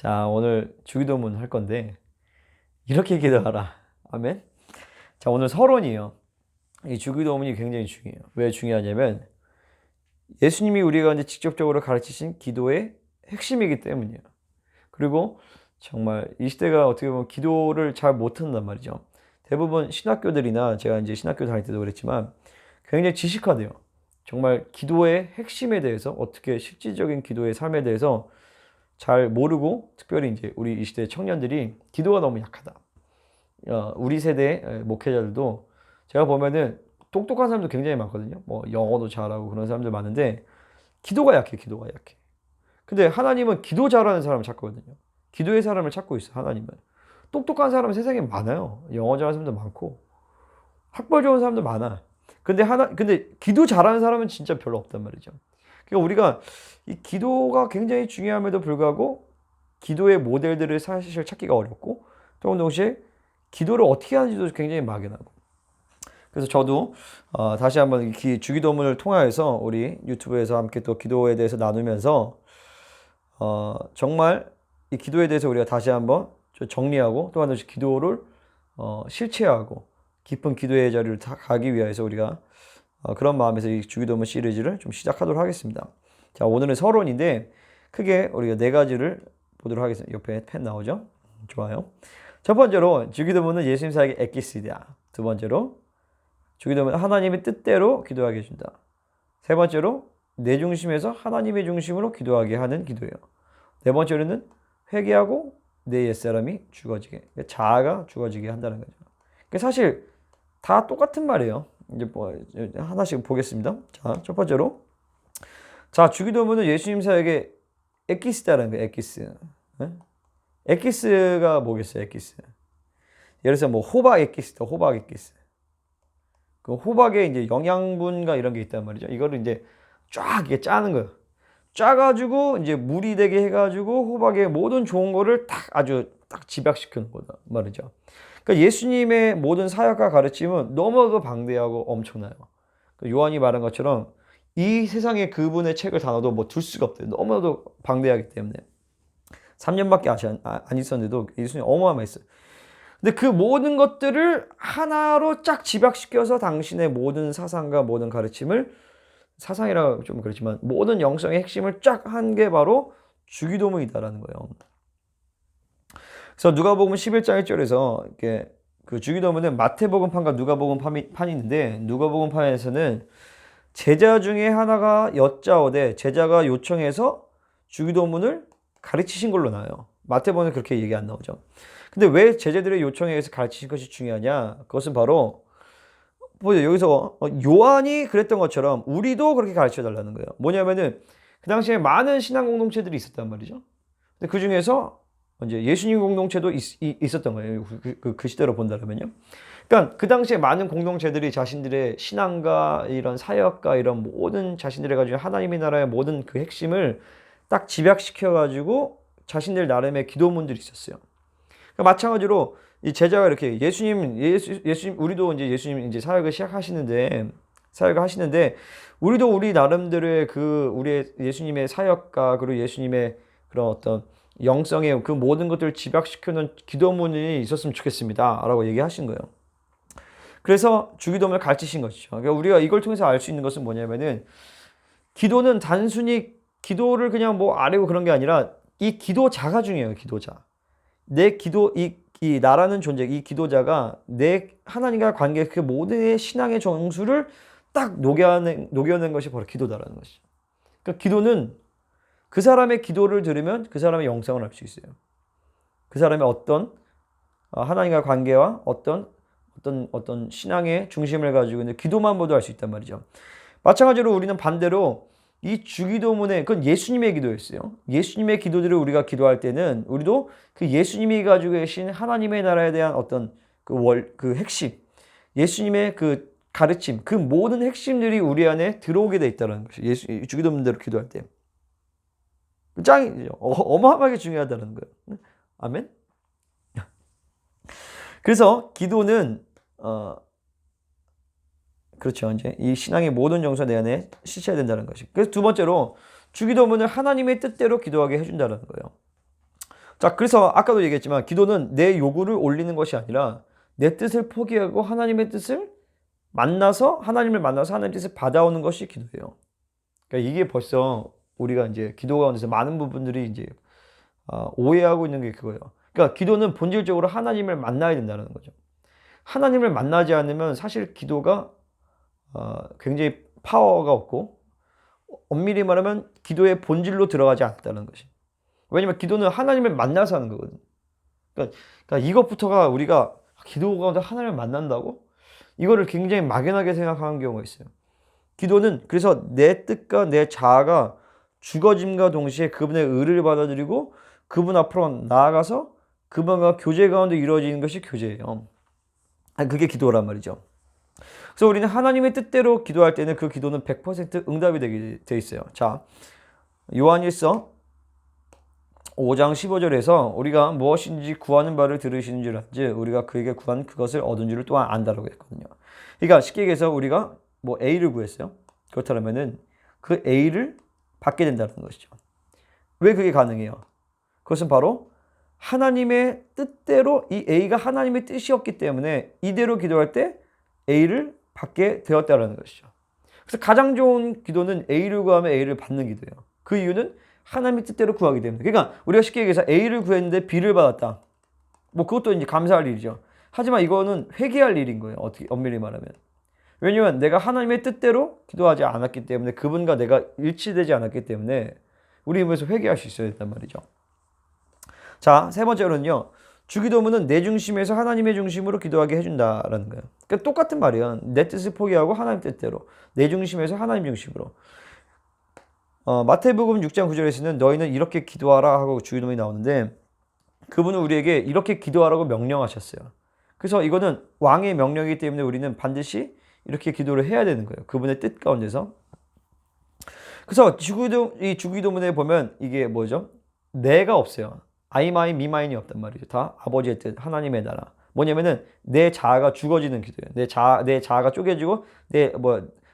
자, 오늘 주기도문 할 건데, 이렇게 기도하라. 아멘. 자, 오늘 서론이에요. 이 주기도문이 굉장히 중요해요. 왜 중요하냐면, 예수님이 우리가 이제 직접적으로 가르치신 기도의 핵심이기 때문이에요. 그리고 정말 이 시대가 어떻게 보면 기도를 잘 못한단 말이죠. 대부분 신학교들이나 제가 이제 신학교 다닐 때도 그랬지만, 굉장히 지식화돼요. 정말 기도의 핵심에 대해서, 어떻게 실질적인 기도의 삶에 대해서 잘 모르고, 특별히 이제 우리 이 시대 청년들이 기도가 너무 약하다. 우리 세대 목회자들도 제가 보면은 똑똑한 사람도 굉장히 많거든요. 뭐 영어도 잘하고 그런 사람들 많은데 기도가 약해, 기도가 약해. 근데 하나님은 기도 잘하는 사람을 찾거든요. 기도의 사람을 찾고 있어, 하나님은. 똑똑한 사람은 세상에 많아요. 영어 잘하는 사람도 많고 학벌 좋은 사람도 많아. 근데 기도 잘하는 사람은 진짜 별로 없단 말이죠. 그러니까 우리가 이 기도가 굉장히 중요함에도 불구하고 기도의 모델들을 사실 찾기가 어렵고, 또 동시에 기도를 어떻게 하는지도 굉장히 막연하고. 그래서 저도 다시 한번 주기도문을 통하여서 우리 유튜브에서 함께 또 기도에 대해서 나누면서 정말 이 기도에 대해서 우리가 다시 한번 정리하고, 또 하나씩 기도를 실체하고 깊은 기도의 자리를 가기 위해서 우리가 그런 마음에서 이 주기도문 시리즈를 좀 시작하도록 하겠습니다. 자, 오늘은 서론인데 크게 우리가 네 가지를 보도록 하겠습니다. 옆에 펜 나오죠? 좋아요. 첫 번째로 주기도문은 예수님 사역의 엑기스이다. 두 번째로 주기도문은 하나님의 뜻대로 기도하게 해준다. 세 번째로 내 중심에서 하나님의 중심으로 기도하게 하는 기도예요. 네 번째로는 회개하고 내 옛사람이 죽어지게, 자아가 죽어지게 한다는 거죠. 사실 다 똑같은 말이에요. 이제 뭐 하나씩 보겠습니다. 자, 첫 번째로, 자, 주기도문은 예수님 사역의 엑기스다라는 거예요. 엑기스. 네? 엑기스가 뭐겠어요? 엑기스. 예를 들어서 뭐 호박 엑기스다. 호박 엑기스. 그 호박에 이제 영양분과 이런 게 있단 말이죠. 이거를 이제 쫙 이렇게 짜는 거예요. 짜가지고 이제 물이 되게 해가지고 호박의 모든 좋은 거를 아주 딱 집약시키는 거다 말이죠. 그러니까 예수님의 모든 사역과 가르침은 너무나도 방대하고 엄청나요. 요한이 말한 것처럼 이 세상에 그분의 책을 다 넣어도 뭐 둘 수가 없대요. 너무나도 방대하기 때문에. 3년밖에 안 있었는데도 예수님이 어마어마했어요. 근데 그 모든 것들을 하나로 쫙 집약시켜서 당신의 모든 사상과 모든 가르침을, 사상이라 좀 그렇지만 모든 영성의 핵심을 쫙 한 게 바로 주기도문이다라는 거예요. 그래서 누가복음 11장 1절에서 이렇게 그 주기도문은 마태복음판과 누가복음판이 있는데, 누가복음판에서는 제자 중에 하나가 여짜오되 제자가 요청해서 주기도문을 가르치신 걸로 나와요. 마태복음은 그렇게 얘기 안 나오죠. 근데 왜 제자들의 요청에 의해서 가르치신 것이 중요하냐? 그것은 바로 여기서 요한이 그랬던 것처럼 우리도 그렇게 가르쳐 달라는 거예요. 뭐냐면은 그 당시에 많은 신앙 공동체들이 있었단 말이죠. 근데 그 중에서 이제 예수님 공동체도 있었던 거예요. 그 시대로 본다면요. 그러니까 그 당시에 많은 공동체들이 자신들의 신앙과 이런 사역과 이런 모든 자신들의 가지고 하나님의 나라의 모든 그 핵심을 딱 집약시켜 가지고 자신들 나름의 기도문들이 있었어요. 그러니까 마찬가지로 이 제자가 이렇게 예수님 우리도 이제 예수님 이제 사역을 하시는데 우리도 우리 나름대로의 우리의 예수님의 사역과 그리고 예수님의 그런 어떤 영성의 그 모든 것들을 집약시켜놓은 기도문이 있었으면 좋겠습니다라고 얘기하신 거예요. 그래서 주기도문을 가르치신 것이죠. 그러니까 우리가 이걸 통해서 알 수 있는 것은 뭐냐면은, 기도는 단순히 기도를 그냥 뭐 아뢰고 그런 게 아니라 이 기도자가 중요해요. 기도자. 내 기도, 이 나라는 존재, 이 기도자가 내 하나님과 관계 그 모든 신앙의 정수를 딱 녹여낸 것이 바로 기도다라는 것이죠. 그러니까 기도는 그 사람의 기도를 들으면 그 사람의 영성을 알 수 있어요. 그 사람의 어떤 하나님과 관계와 어떤 신앙의 중심을 가지고 있는 기도만 보도 알 수 있단 말이죠. 마찬가지로 우리는 반대로 이 주기도문에, 그건 예수님의 기도였어요. 예수님의 기도들을 우리가 기도할 때는 우리도 그 예수님이 가지고 계신 하나님의 나라에 대한 어떤 그 핵심, 예수님의 그 가르침, 그 모든 핵심들이 우리 안에 들어오게 돼 있다는 것이 주기도문대로 기도할 때. 짱이죠. 어마어마하게 중요하다는 거예요. 아멘? 그래서 기도는 그렇죠. 이제 이 신앙의 모든 정서 내 안에 실체해야 된다는 것이. 그래서 두 번째로 주기도문을 하나님의 뜻대로 기도하게 해준다는 거예요. 자, 그래서 아까도 얘기했지만 기도는 내 요구를 올리는 것이 아니라 내 뜻을 포기하고 하나님의 뜻을 만나서 하나님을 만나서 하나님의 뜻을 받아오는 것이 기도예요. 그러니까 이게 벌써 우리가 이제 기도 가운데서 많은 부분들이 이제 오해하고 있는 게 그거예요. 그러니까 기도는 본질적으로 하나님을 만나야 된다는 거죠. 하나님을 만나지 않으면 사실 기도가 굉장히 파워가 없고 엄밀히 말하면 기도의 본질로 들어가지 않다는 것이. 왜냐면 기도는 하나님을 만나서 하는 거거든. 그러니까 이것부터가 우리가 기도 가운데 하나님을 만난다고? 이거를 굉장히 막연하게 생각하는 경우가 있어요. 기도는 그래서 내 뜻과 내 자아가 죽어짐과 동시에 그분의 의를 받아들이고 그분 앞으로 나아가서 그분과 교제 가운데 이루어지는 것이 교제예요. 그게 기도란 말이죠. 그래서 우리는 하나님의 뜻대로 기도할 때는 그 기도는 100% 응답이 되게 돼 있어요. 자, 요한일서 5장 15절에서 우리가 무엇인지 구하는 바를 들으시는 줄 알지 우리가 그에게 구한 그것을 얻은 줄을 또한 안다라고 했거든요. 그러니까 쉽게 얘기해서 우리가 뭐 A를 구했어요. 그렇다면은 그 A를 받게 된다는 것이죠. 왜 그게 가능해요? 그것은 바로 하나님의 뜻대로 이 A가 하나님의 뜻이었기 때문에 이대로 기도할 때 A를 받게 되었다는 것이죠. 그래서 가장 좋은 기도는 A를 구하면 A를 받는 기도예요. 그 이유는 하나님의 뜻대로 구하기 때문에. 그러니까 우리가 쉽게 얘기해서 A를 구했는데 B를 받았다. 뭐 그것도 이제 감사할 일이죠. 하지만 이거는 회개할 일인 거예요. 어떻게 엄밀히 말하면. 왜냐면 내가 하나님의 뜻대로 기도하지 않았기 때문에 그분과 내가 일치되지 않았기 때문에 우리 입에서 회개할 수 있어야 된단 말이죠. 자, 세 번째로는요. 주기도문은 내 중심에서 하나님의 중심으로 기도하게 해준다라는 거예요. 그러니까 똑같은 말이에요. 내 뜻을 포기하고 하나님 뜻대로. 내 중심에서 하나님 중심으로. 마태복음 6장 9절에서는 너희는 이렇게 기도하라 하고 주기도문이 나오는데 그분은 우리에게 이렇게 기도하라고 명령하셨어요. 그래서 이거는 왕의 명령이기 때문에 우리는 반드시 이렇게 기도를 해야 되는 거예요. 그분의 뜻 가운데서. 그래서 이 주기도문에 보면 이게 뭐죠? 내가 없어요. I, my, me, mine이 없단 말이죠. 다 아버지의 뜻, 하나님의 나라. 뭐냐면은 내 자아가 죽어지는 기도예요. 내 자아가 쪼개지고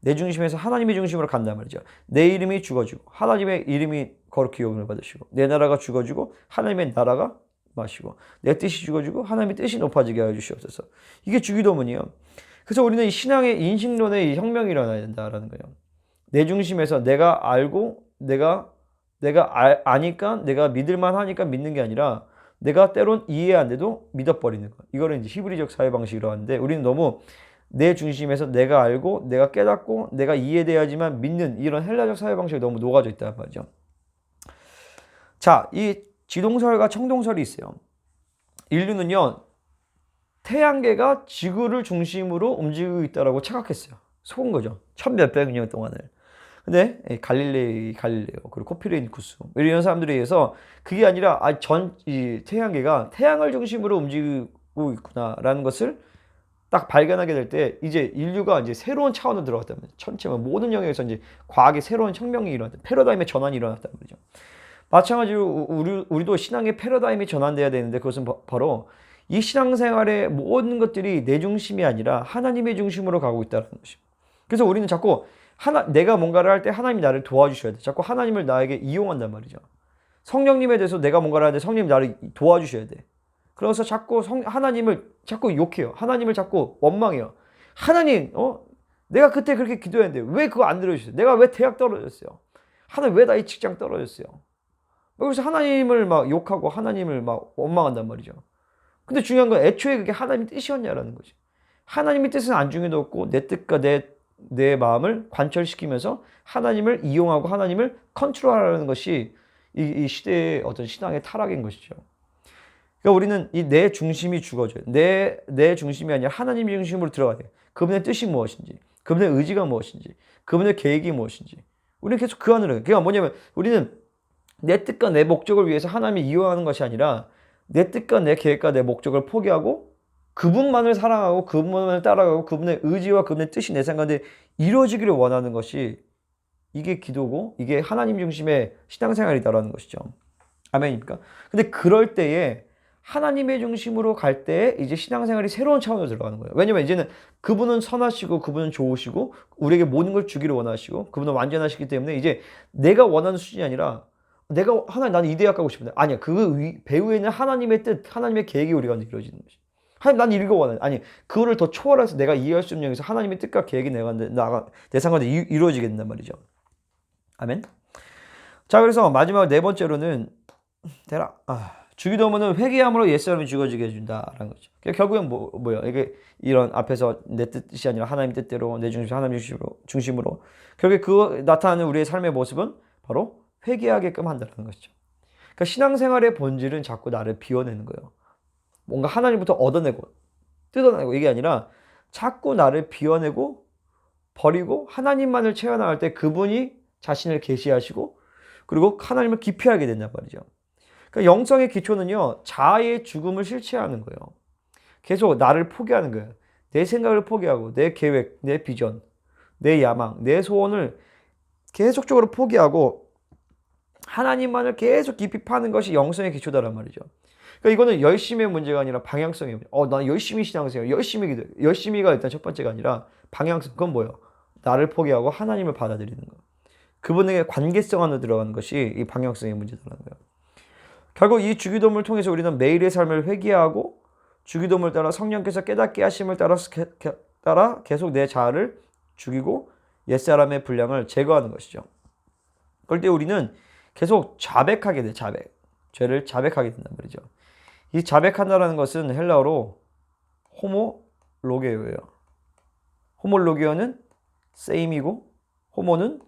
내 중심에서 하나님의 중심으로 간단 말이죠. 내 이름이 죽어지고 하나님의 이름이 거룩히 여김을 받으시고 내 나라가 죽어지고 하나님의 나라가 마시고 내 뜻이 죽어지고 하나님의 뜻이 높아지게 하여 주시옵소서. 이게 주기도문이에요. 그래서 우리는 신앙의 인식론의 혁명이 일어나야 된다라는 거예요. 내 중심에서 내가 알고 내가 아니까 내가 믿을만 하니까 믿는 게 아니라 내가 때론 이해 안 돼도 믿어버리는 거. 이거를 이제 히브리적 사회 방식이라고 하는데 우리는 너무 내 중심에서 내가 알고 내가 깨닫고 내가 이해돼야지만 믿는 이런 헬라적 사회 방식이 너무 녹아져 있단 말이죠. 자, 이 지동설과 청동설이 있어요. 인류는요. 태양계가 지구를 중심으로 움직이고 있다고 착각했어요. 속은 거죠. 천몇백 년 동안을. 근데 갈릴레오 그리고 코페르니쿠스 이런 사람들에 의해서 그게 아니라 이 태양계가 태양을 중심으로 움직이고 있구나라는 것을 딱 발견하게 될 때 이제 인류가 이제 새로운 차원으로 들어갔다는 거죠. 전체 모든 영역에서 이제 과학의 새로운 혁명이 일어났다. 패러다임의 전환이 일어났다는 거죠. 마찬가지로 우리도 신앙의 패러다임이 전환돼야 되는데 그것은 바로 이 신앙생활의 모든 것들이 내 중심이 아니라 하나님의 중심으로 가고 있다는 것입니다. 그래서 우리는 자꾸 내가 뭔가를 할 때 하나님이 나를 도와주셔야 돼. 자꾸 하나님을 나에게 이용한단 말이죠. 성령님에 대해서 내가 뭔가를 하는데 성령님 나를 도와주셔야 돼. 그래서 자꾸 하나님을 자꾸 욕해요. 하나님을 자꾸 원망해요. 하나님, 내가 그때 그렇게 기도했는데 왜 그거 안 들어주셨어요? 내가 왜 대학 떨어졌어요? 하나님 왜 나의 직장 떨어졌어요? 그래서 하나님을 막 욕하고 하나님을 막 원망한단 말이죠. 근데 중요한 건 애초에 그게 하나님의 뜻이었냐라는 거지. 하나님의 뜻은 안중에도 없고 내 뜻과 내 마음을 관철시키면서 하나님을 이용하고 하나님을 컨트롤하라는 것이 이 시대의 어떤 신앙의 타락인 것이죠. 그러니까 우리는 이 내 중심이 죽어져요. 내 중심이 아니라 하나님 중심으로 들어가야 돼요. 그분의 뜻이 무엇인지, 그분의 의지가 무엇인지, 그분의 계획이 무엇인지. 우리는 계속 그 안으로. 그러니까 뭐냐면 우리는 내 뜻과 내 목적을 위해서 하나님을 이용하는 것이 아니라 내 뜻과 내 계획과 내 목적을 포기하고 그분만을 사랑하고 그분만을 따라가고 그분의 의지와 그분의 뜻이 내 생각에 이루어지기를 원하는 것이 이게 기도고 이게 하나님 중심의 신앙생활이다라는 것이죠. 아멘입니까? 근데 그럴 때에 하나님의 중심으로 갈 때 이제 신앙생활이 새로운 차원으로 들어가는 거예요. 왜냐면 이제는 그분은 선하시고 그분은 좋으시고 우리에게 모든 걸 주기를 원하시고 그분은 완전하시기 때문에 이제 내가 원하는 수준이 아니라 내가 하나님 나는 이 대학 가고 싶은데 아니야. 그 배후에는 하나님의 뜻, 하나님의 계획이 우리 가운데 이루어지는 것이. 하나님 나는 이거 원하는 아니 그거를 더 초월해서 내가 이해할 수 있는 영역에서 하나님의 뜻과 계획이 내 상관에 이루어지게 된단 말이죠. 아멘. 자 그래서 마지막 네 번째로는 되라. 주기도문은 회개함으로 옛사람이 죽어지게 해준다라는 거죠. 결국엔 뭐야? 이게 이런 앞에서 내 뜻이 아니라 하나님 뜻대로 내 중심 하나님 중심으로 결국에 그 나타나는 우리의 삶의 모습은 바로 회개하게끔 한다는 것이죠. 그러니까 신앙생활의 본질은 자꾸 나를 비워내는 거예요. 뭔가 하나님부터 얻어내고 뜯어내고 이게 아니라 자꾸 나를 비워내고 버리고 하나님만을 채워나갈 때 그분이 자신을 계시하시고 그리고 하나님을 기피하게 된단 말이죠. 그러니까 영성의 기초는요, 자아의 죽음을 실체하는 거예요. 계속 나를 포기하는 거예요. 내 생각을 포기하고, 내 계획, 내 비전, 내 야망, 내 소원을 계속적으로 포기하고, 하나님만을 계속 깊이 파는 것이 영성의 기초다란 말이죠. 그러니까 이거는 열심의 문제가 아니라 방향성의 문제. 나 열심히 신앙생활, 열심히 기도, 열심히가 일단 첫 번째가 아니라 방향성. 그건 뭐예요? 나를 포기하고 하나님을 받아들이는 거. 그분에게 관계성 안으로 들어가는 것이 이 방향성의 문제다라는 거예요. 결국 이 주기도문을 통해서 우리는 매일의 삶을 회개하고 주기도문을 따라 성령께서 깨닫게 하심을 따라 계속 내 자아를 죽이고 옛사람의 분량을 제거하는 것이죠. 그럴 때 우리는 계속 자백하게 돼. 죄를 자백하게 된단 말이죠. 이 자백한다는 것은 헬라어로 호모로게오예요. 호모로게오는 세임이고 호모는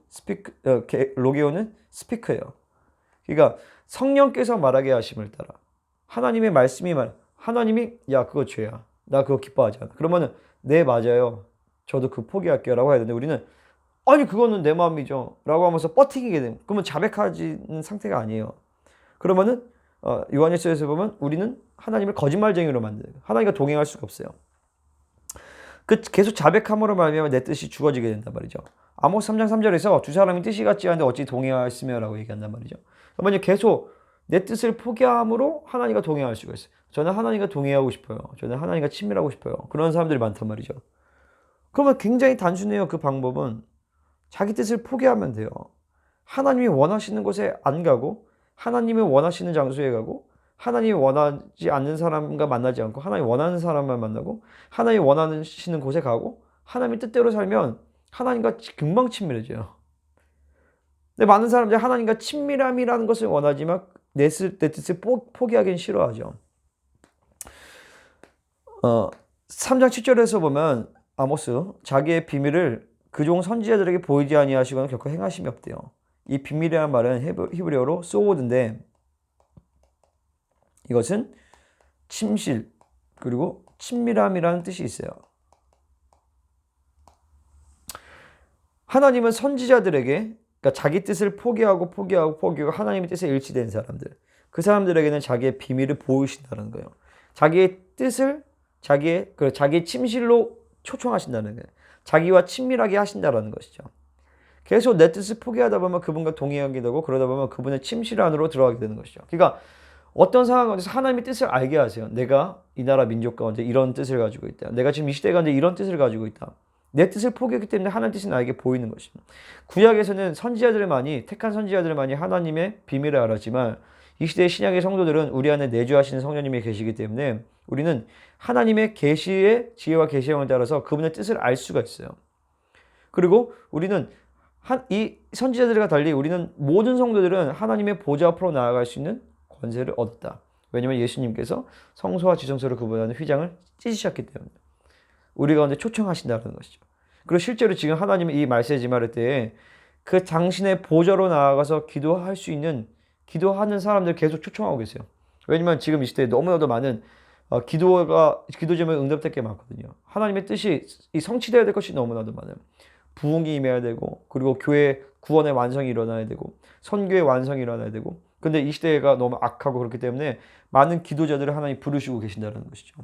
로게오는 스피크예요. 그러니까 성령께서 말하게 하심을 따라 하나님의 말씀이 하나님이 야 그거 죄야. 나 그거 기뻐하지 않아. 그러면은 네 맞아요. 저도 그 포기할게요 라고 해야 되는데 우리는 아니 그거는 내 마음이죠 라고 하면서 버티게 되면 그러면 자백하지는 상태가 아니에요. 그러면은 요한일서에서 보면 우리는 하나님을 거짓말쟁이로 만드는 거예요. 하나님과 동행할 수가 없어요. 계속 자백함으로 말미암아 내 뜻이 죽어지게 된단 말이죠. 아모스 3장 3절에서 두 사람이 뜻이 같지 않은데 어찌 동행하였으며 라고 얘기한단 말이죠. 그러면 계속 내 뜻을 포기함으로 하나님과 동행할 수가 있어요. 저는 하나님과 동행하고 싶어요. 저는 하나님과 친밀하고 싶어요. 그런 사람들이 많단 말이죠. 그러면 굉장히 단순해요. 그 방법은 자기 뜻을 포기하면 돼요. 하나님이 원하시는 곳에 안 가고 하나님이 원하시는 장소에 가고 하나님이 원하지 않는 사람과 만나지 않고 하나님이 원하는 사람만 만나고 하나님이 원하시는 곳에 가고 하나님의 뜻대로 살면 하나님과 금방 친밀해져요. 근데 많은 사람들이 하나님과 친밀함이라는 것을 원하지만 내 뜻을 포기하기는 싫어하죠. 3장 7절에서 보면 아모스 자기의 비밀을 그종 선지자들에게 보이지 아니하시거나 결코 행하심이 없대요. 이 비밀이라는 말은 히브리어로 소우드인데 이것은 침실 그리고 친밀함이라는 뜻이 있어요. 하나님은 선지자들에게 그러니까 자기 뜻을 포기하고 하나님의 뜻에 일치된 사람들 그 사람들에게는 자기의 비밀을 보이신다는 거예요. 자기의 뜻을 자기의 침실로 초청하신다는 거예요. 자기와 친밀하게 하신다는 것이죠. 계속 내 뜻을 포기하다 보면 그분과 동행하게 되고 그러다 보면 그분의 침실 안으로 들어가게 되는 것이죠. 그러니까 어떤 상황 가운데서 하나님의 뜻을 알게 하세요. 내가 이 나라 민족 가운데 이런 뜻을 가지고 있다. 내가 지금 이 시대 가운데 이런 뜻을 가지고 있다. 내 뜻을 포기했기 때문에 하나님 뜻이 나에게 보이는 것입니다. 구약에서는 택한 선지자들만이 하나님의 비밀을 알았지만 이 시대의 신약의 성도들은 우리 안에 내주하시는 성령님이 계시기 때문에 우리는 하나님의 계시의 지혜와 계시형을 따라서 그분의 뜻을 알 수가 있어요. 그리고 우리는 이 선지자들과 달리 우리는 모든 성도들은 하나님의 보좌 앞으로 나아갈 수 있는 권세를 얻었다. 왜냐하면 예수님께서 성소와 지성소를 구분하는 휘장을 찢으셨기 때문에 우리 가운데 초청하신다는 것이죠. 그리고 실제로 지금 하나님이 이 말세지 말할 때에 그 당신의 보좌로 나아가서 기도할 수 있는 기도하는 사람들 계속 초청하고 계세요. 왜냐면 지금 이 시대에 너무나도 많은 기도 제목이 응답될 게 많거든요. 하나님의 뜻이 성취되어야 될 것이 너무나도 많아요. 부흥이 임해야 되고 그리고 교회 구원의 완성이 일어나야 되고 선교의 완성이 일어나야 되고 근데 이 시대가 너무 악하고 그렇기 때문에 많은 기도자들을 하나님 부르시고 계신다는 것이죠.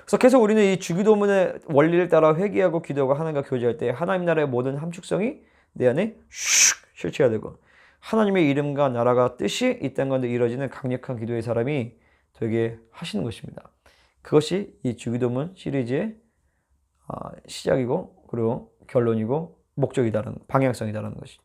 그래서 계속 우리는 이 주기도문의 원리를 따라 회개하고 기도하고 하나님과 교제할 때 하나님 나라의 모든 함축성이 내 안에 슉 실체가 되고 하나님의 이름과 나라가 뜻이 이 땅 가운데 이루어지는 강력한 기도의 사람이 되게 하시는 것입니다. 그것이 이 주기도문 시리즈의 시작이고 그리고 결론이고 목적이다라는 방향성이다라는 것이죠.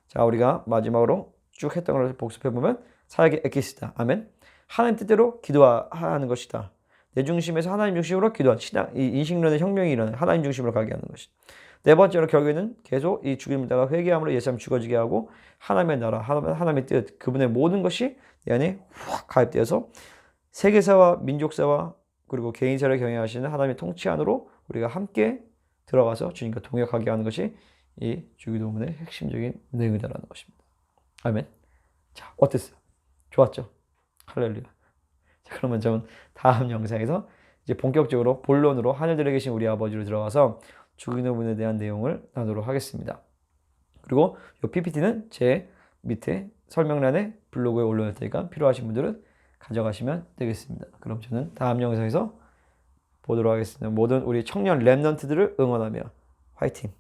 자, 우리가 마지막으로 쭉 했던 걸 복습해보면 사역의 에키스다. 아멘. 하나님 뜻대로 기도하는 것이다. 내 중심에서 하나님 중심으로 기도한 신앙, 이 인식론의 혁명이 일어나 하나님 중심으로 가게 하는 것이다. 네 번째로 결국에는 계속 이 죽임을 따라 회개함으로 예수님 죽어지게 하고 하나님의 나라, 하나님의 뜻, 그분의 모든 것이 내 안에 확 가입되어서 세계사와 민족사와 그리고 개인사를 경영하시는 하나님의 통치 안으로 우리가 함께 들어가서 주님과 동역하게 하는 것이 이 주기도문의 핵심적인 내용이다라는 것입니다. 아멘. 자, 어땠어요? 좋았죠? 할렐루야. 자, 그러면 저는 다음 영상에서 이제 본격적으로 본론으로 하늘들에 계신 우리 아버지로 들어가서 주기도문에 대한 내용을 나누도록 하겠습니다. 그리고 이 PPT는 제 밑에 설명란에 블로그에 올려놓을 테니까 필요하신 분들은 가져가시면 되겠습니다. 그럼 저는 다음 영상에서 보도록 하겠습니다. 모든 우리 청년 랩넌트들을 응원하며 화이팅!